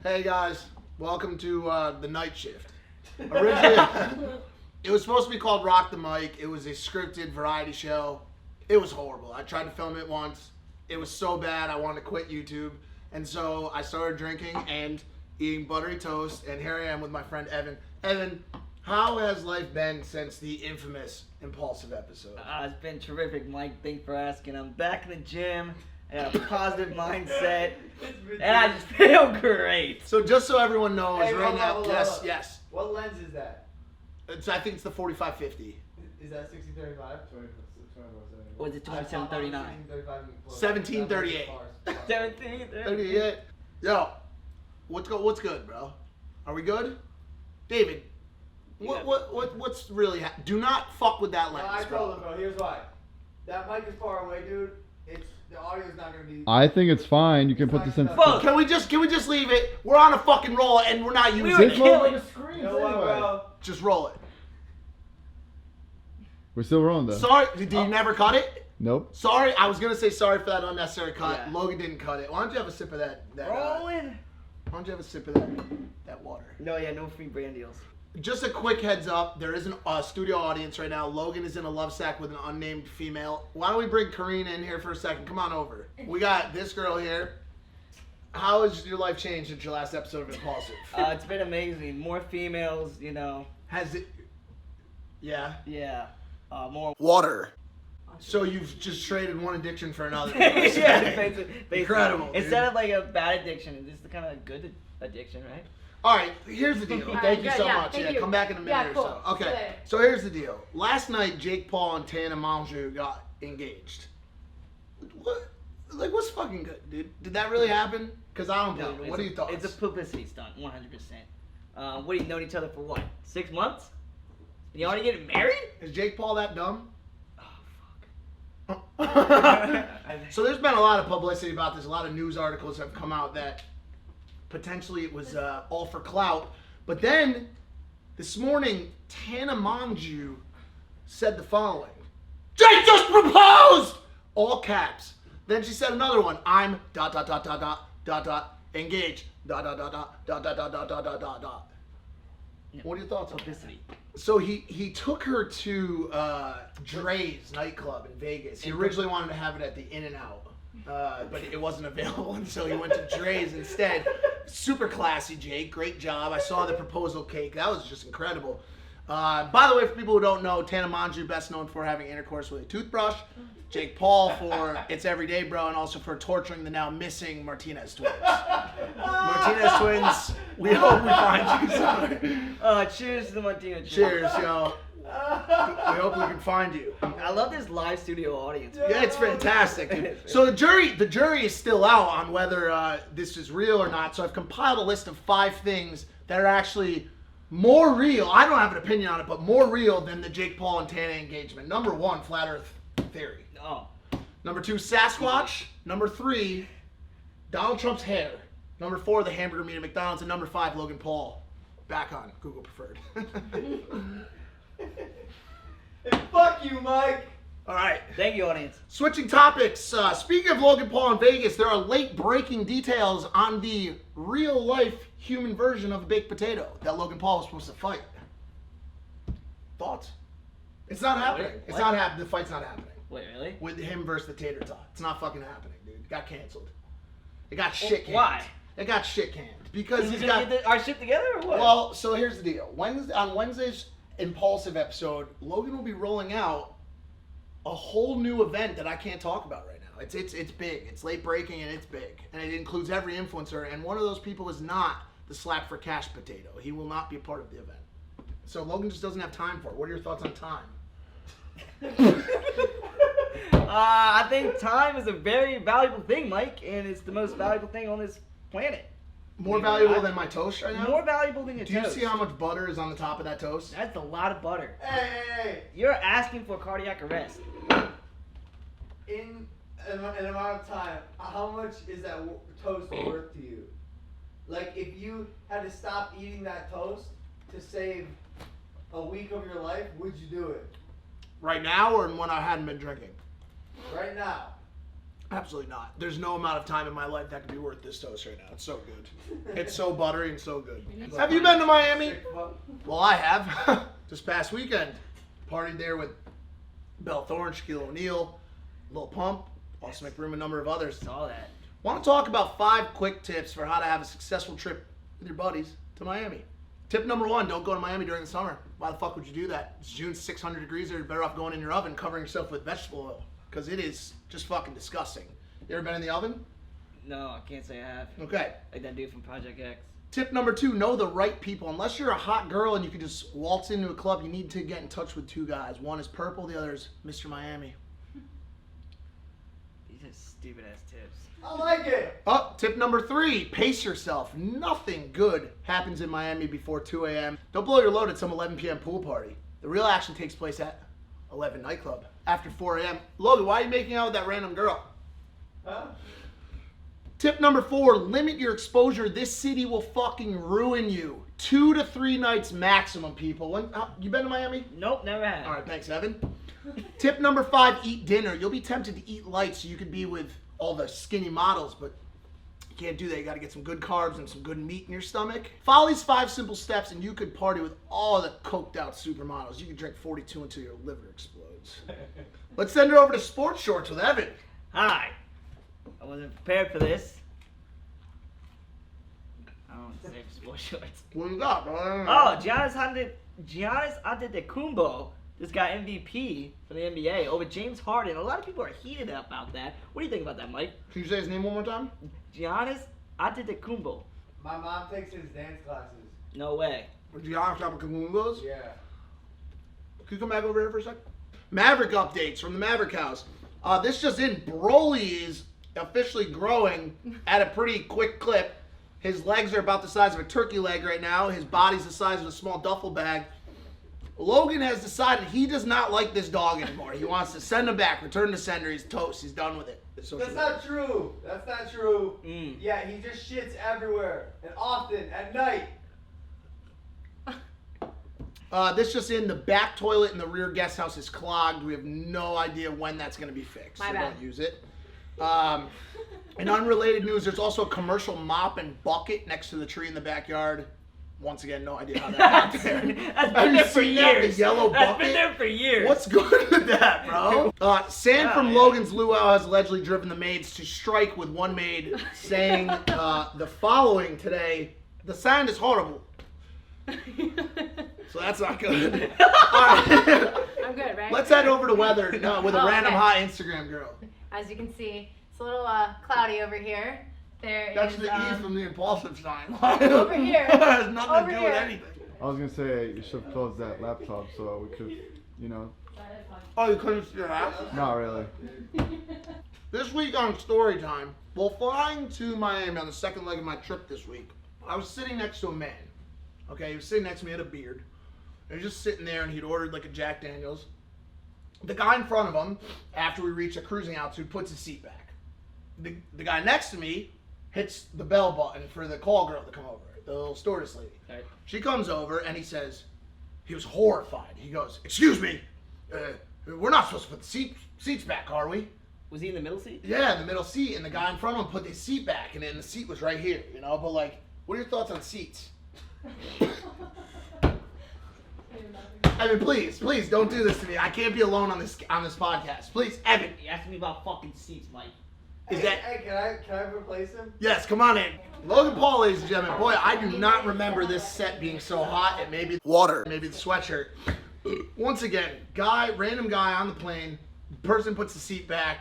Hey guys, welcome to the night shift. Originally, it was supposed to be called Rock the Mic. It was a scripted variety show. It was horrible. I tried to film it once. It was so bad I wanted to quit YouTube. And so I started drinking and eating buttery toast. And here I am with my friend Evan. Evan, how has life been since the infamous Impulsive episode? It's been terrific, Mike. Thanks for asking. I'm back in the gym. I got a positive mindset. And I just feel great. So just so everyone knows, Hey, right now, hold on. yes. What lens is that? I think it's the 45-50. Is that 6035? Or is it 2739? 1738. 1738. Yo, what's good, bro? Are we good? David, what's really do not fuck with that lens, I bro. told him, bro. Here's why. That mic is far away, dude. The audio's not gonna be. I think it's fine. You can put this in. Fuck. Can we just leave it? We're on a fucking roll and we're not using were it. This looks like killing. a screen You know what, anyway. bro? Just roll it. We're still rolling though. Sorry, did you never cut it? Nope. Sorry, I was gonna say sorry for that unnecessary cut. Yeah. Logan didn't cut it. Why don't you have a sip of that? Rolling. Why don't you have a sip of that water? No, yeah, no free brand deals. Just a quick heads up, there is a studio audience right now. Logan is in a love sack with an unnamed female. Why don't we bring Karina in here for a second? Come on over. We got this girl here. How has your life changed since your last episode of Impulsive? It's been amazing. More females, you know. Has it... Yeah. Yeah. More. Water. So you've just traded one addiction for another. Yeah, basically. Incredible, dude. Instead of like a bad addiction, it's just the kind of good addiction, right? All right, here's the deal. Thank you good, so yeah, much. thank Yeah, you. come back in a minute Yeah, or cool. so. See you Okay, later. so here's the deal. Last night, Jake Paul and Tana Mongeau got engaged. What's fucking good, dude? Did that really happen? Because I don't believe it. What are your thoughts? It's a publicity stunt, 100%. What, you've known each other for what, 6 months? You already getting married? Is Jake Paul that dumb? Oh, fuck. So there's been a lot of publicity about this. A lot of news articles have come out that potentially it was all for clout. But then, this morning, Tana Mongeau said the following. Jake just proposed! All caps. Then she said another one. I'm ... engaged ... What are your thoughts on that? Publicity. So he took her to Dre's nightclub in Vegas. He originally wanted to have it at the In-N-Out, but it wasn't available, and so he went to Dre's instead. Super classy, Jake. Great job. I saw the proposal cake. That was just incredible. By the way, for people who don't know, Tana Mongeau best known for having intercourse with a toothbrush. Jake Paul for It's Everyday Bro, and also for torturing the now missing Martinez twins. Martinez twins, we hope we find you. Cheers to the Martina. Cheers, yo. We hope we can find you. I love this live studio audience. Yeah, it's fantastic, dude. So the jury is still out on whether this is real or not. So I've compiled a list of 5 things that are actually more real. I don't have an opinion on it, but more real than the Jake Paul and Tana engagement. Number 1, flat Earth theory. Oh. Number 2, Sasquatch. Number 3, Donald Trump's hair. Number 4, the hamburger meat at McDonald's. And number 5, Logan Paul. Back on Google Preferred. Hey, fuck you, Mike. All right. Thank you, audience. Switching topics. Speaking of Logan Paul in Vegas, there are late-breaking details on the real-life human version of a baked potato that Logan Paul was supposed to fight. Thoughts? It's not happening. It's not happening. The fight's not happening. Wait, really? With him versus the tater tot. It's not fucking happening, dude. It got canceled. It got shit canned. Why? It got shit canned. Because Is he's he got... gonna get our shit together or what? Well, so here's the deal. On Wednesday's Impulsive episode, Logan will be rolling out a whole new event that I can't talk about right now. It's big. It's late breaking and it's big. And it includes every influencer. And one of those people is not the slap4cash potato. He will not be a part of the event. So Logan just doesn't have time for it. What are your thoughts on time? I think time is a very valuable thing, Mike, and it's the most valuable thing on this planet. More valuable than my toast right now? More valuable than your Do you toast. see how much butter is on the top of that toast? That's a lot of butter. Hey. You're asking for cardiac arrest. In an amount of time, how much is that toast worth to you? Like, if you had to stop eating that toast to save a week of your life, would you do it? Right now or when I hadn't been drinking? Right now. Absolutely not. There's no amount of time in my life that could be worth this toast right now. It's so good. It's so buttery and so good. Have you been to Miami? Well, I have. This past weekend. Partied there with Bell Thorne, Shaquille O'Neal, Lil Pump, Austin McBroom, a number of others. Saw that. Want to talk about 5 quick tips for how to have a successful trip with your buddies to Miami. Tip number 1, don't go to Miami during the summer. Why the fuck would you do that? It's June, 600 degrees there. You're better off going in your oven, covering yourself with vegetable oil. Because it is just fucking disgusting. You ever been in the oven? No, I can't say I have. Okay. Like that dude from Project X. Tip number 2, know the right people. Unless you're a hot girl and you can just waltz into a club, you need to get in touch with 2 guys. One is Purple, the other is Mr. Miami. These are stupid ass tips. I like it. Oh, tip number 3, pace yourself. Nothing good happens in Miami before 2 a.m. Don't blow your load at some 11 p.m. pool party. The real action takes place at 11 nightclub after 4 a.m. Logan, why are you making out with that random girl? Huh? Tip number 4, limit your exposure. This city will fucking ruin you. 2 to 3 nights maximum, people. You been to Miami? Nope, never have. All right, thanks, Evan. Tip number 5, eat dinner. You'll be tempted to eat light so you could be with all the skinny models, but you can't do that. You got to get some good carbs and some good meat in your stomach. Follow these 5 simple steps and you could party with all the coked out supermodels. You could drink 42 until your liver explodes. Let's send it over to Sports Shorts with Evan. Hi. I wasn't prepared for this. I don't want to say sports shorts. What you got, bro? Oh, Giannis Antetokounmpo just got MVP for the NBA over James Harden. A lot of people are heated about that. What do you think about that, Mike? Can you say his name one more time? Giannis Antetokounmpo. My mom takes his dance classes. No way. Giannis Antetokounmpo. Yeah. Can you come back over here for a sec? Maverick updates from the Maverick house. This just in, Broly is officially growing at a pretty quick clip. His legs are about the size of a turkey leg right now. His body's the size of a small duffel bag. Logan has decided he does not like this dog anymore. He wants to send him back, return to sender. He's toast. He's done with it. That's not true. That's not true. Mm. Yeah, he just shits everywhere and often at night. This just in, the back toilet in the rear guest house is clogged. We have no idea when that's going to be fixed. My so bad. don't use it. In unrelated news, there's also a commercial mop and bucket next to the tree in the backyard. Once again, no idea how that got there. That's been there for years. The yellow bucket? That's been there for years. What's good with that, bro? Sam from yeah. Logan's Luau has allegedly driven the maids to strike with one maid saying the following today: "The sound is horrible." So that's not good. All right. I'm good, right? Let's head over to weather with a Oh, random okay. hot Instagram girl. As you can see, it's a little cloudy over here. There That's is, the E from the impulsive sign. over here. It has nothing Over to do here. with anything. I was gonna say you should have closed that laptop so we could, Oh, you couldn't see that? not really. This week on Story Time, while flying to Miami on the second leg of my trip this week, I was sitting next to a man. Okay, he was sitting next to me, he had a beard. He was just sitting there and he'd ordered like a Jack Daniels. The guy in front of him, after we reach a cruising altitude, puts his seat back. The guy next to me hits the bell button for the call girl to come over, the little stewardess lady. Right. She comes over and he says, he was horrified. He goes, "Excuse me, we're not supposed to put the seats back, are we?" Was he in the middle seat? Yeah, in the middle seat, and the guy in front of him put his seat back, and then the seat was right here, But like, what are your thoughts on seats? I mean, please, don't do this to me. I can't be alone on this podcast. Please, Evan. He asked me about fucking seats, Mike. Hey, can I replace him? Yes, come on in. Logan Paul, ladies and gentlemen. Boy, I do not remember this set being so hot. It may be water, maybe the sweatshirt. Once again, random guy on the plane. Person puts the seat back.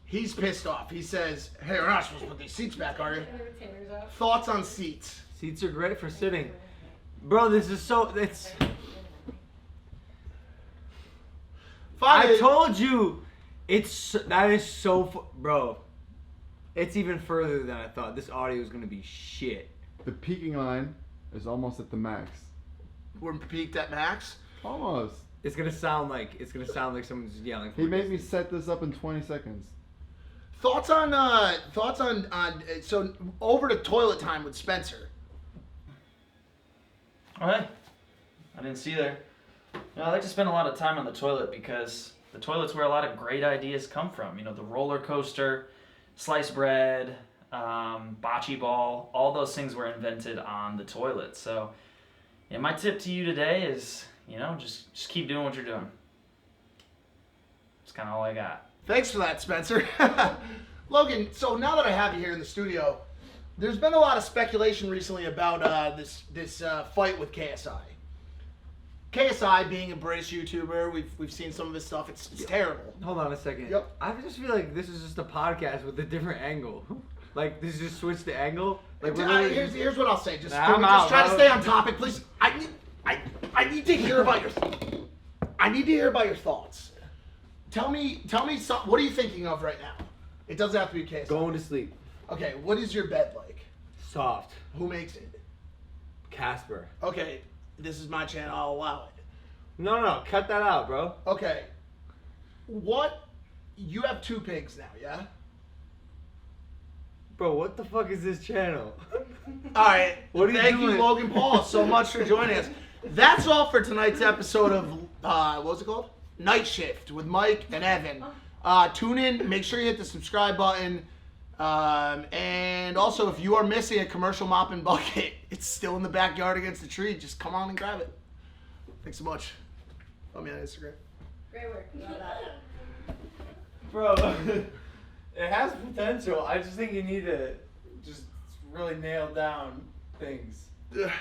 He's pissed off. He says, "Hey, we're not supposed to put these seats back, are you?" Thoughts on seats? Seats are great for sitting. Bro, this is so, I told you, bro, it's even further than I thought. This audio is going to be shit. The peaking line is almost at the max. We're peaked at max. Almost. It's going to sound like someone's yelling. He made me set this up in 20 seconds. Thoughts on so over to toilet time with Spencer. Oh, hey. I didn't see there. I like to spend a lot of time on the toilet because the toilet's where a lot of great ideas come from. The roller coaster, sliced bread, bocce ball, all those things were invented on the toilet. So, yeah, my tip to you today is, just keep doing what you're doing. That's kind of all I got. Thanks for that, Spencer. Logan, so now that I have you here in the studio, there's been a lot of speculation recently about this fight with KSI. KSI being a British YouTuber, we've seen some of his stuff. It's terrible. Hold on a second. Yep. I just feel like this is just a podcast with a different angle. Like, this is just switch the angle. Like, we're literally Here's what I'll say. Just, Nah, can I'm we just out, try to bro. stay on topic, please? I need to hear about your. I need to hear about your thoughts. Tell me what are you thinking of right now? It doesn't have to be KSI. going to sleep. Okay, what is your bed like? Soft. Who makes it? Casper. Okay, this is my channel. I'll allow it. No, cut that out, bro. Okay. You have 2 pigs now, yeah? Bro, what the fuck is this channel? All right. What are you Thank doing? you, Logan Paul, so much for joining us. That's all for tonight's episode of what was it called? Night Shift with Mike and Evan. Tune in. Make sure you hit the subscribe button. And also, if you are missing a commercial mop and bucket, it's still in the backyard against the tree. Just come on and grab it. Thanks so much. Follow me on Instagram. Great work. Love that. Bro, it has potential. I just think you need to just really nail down things. Ugh.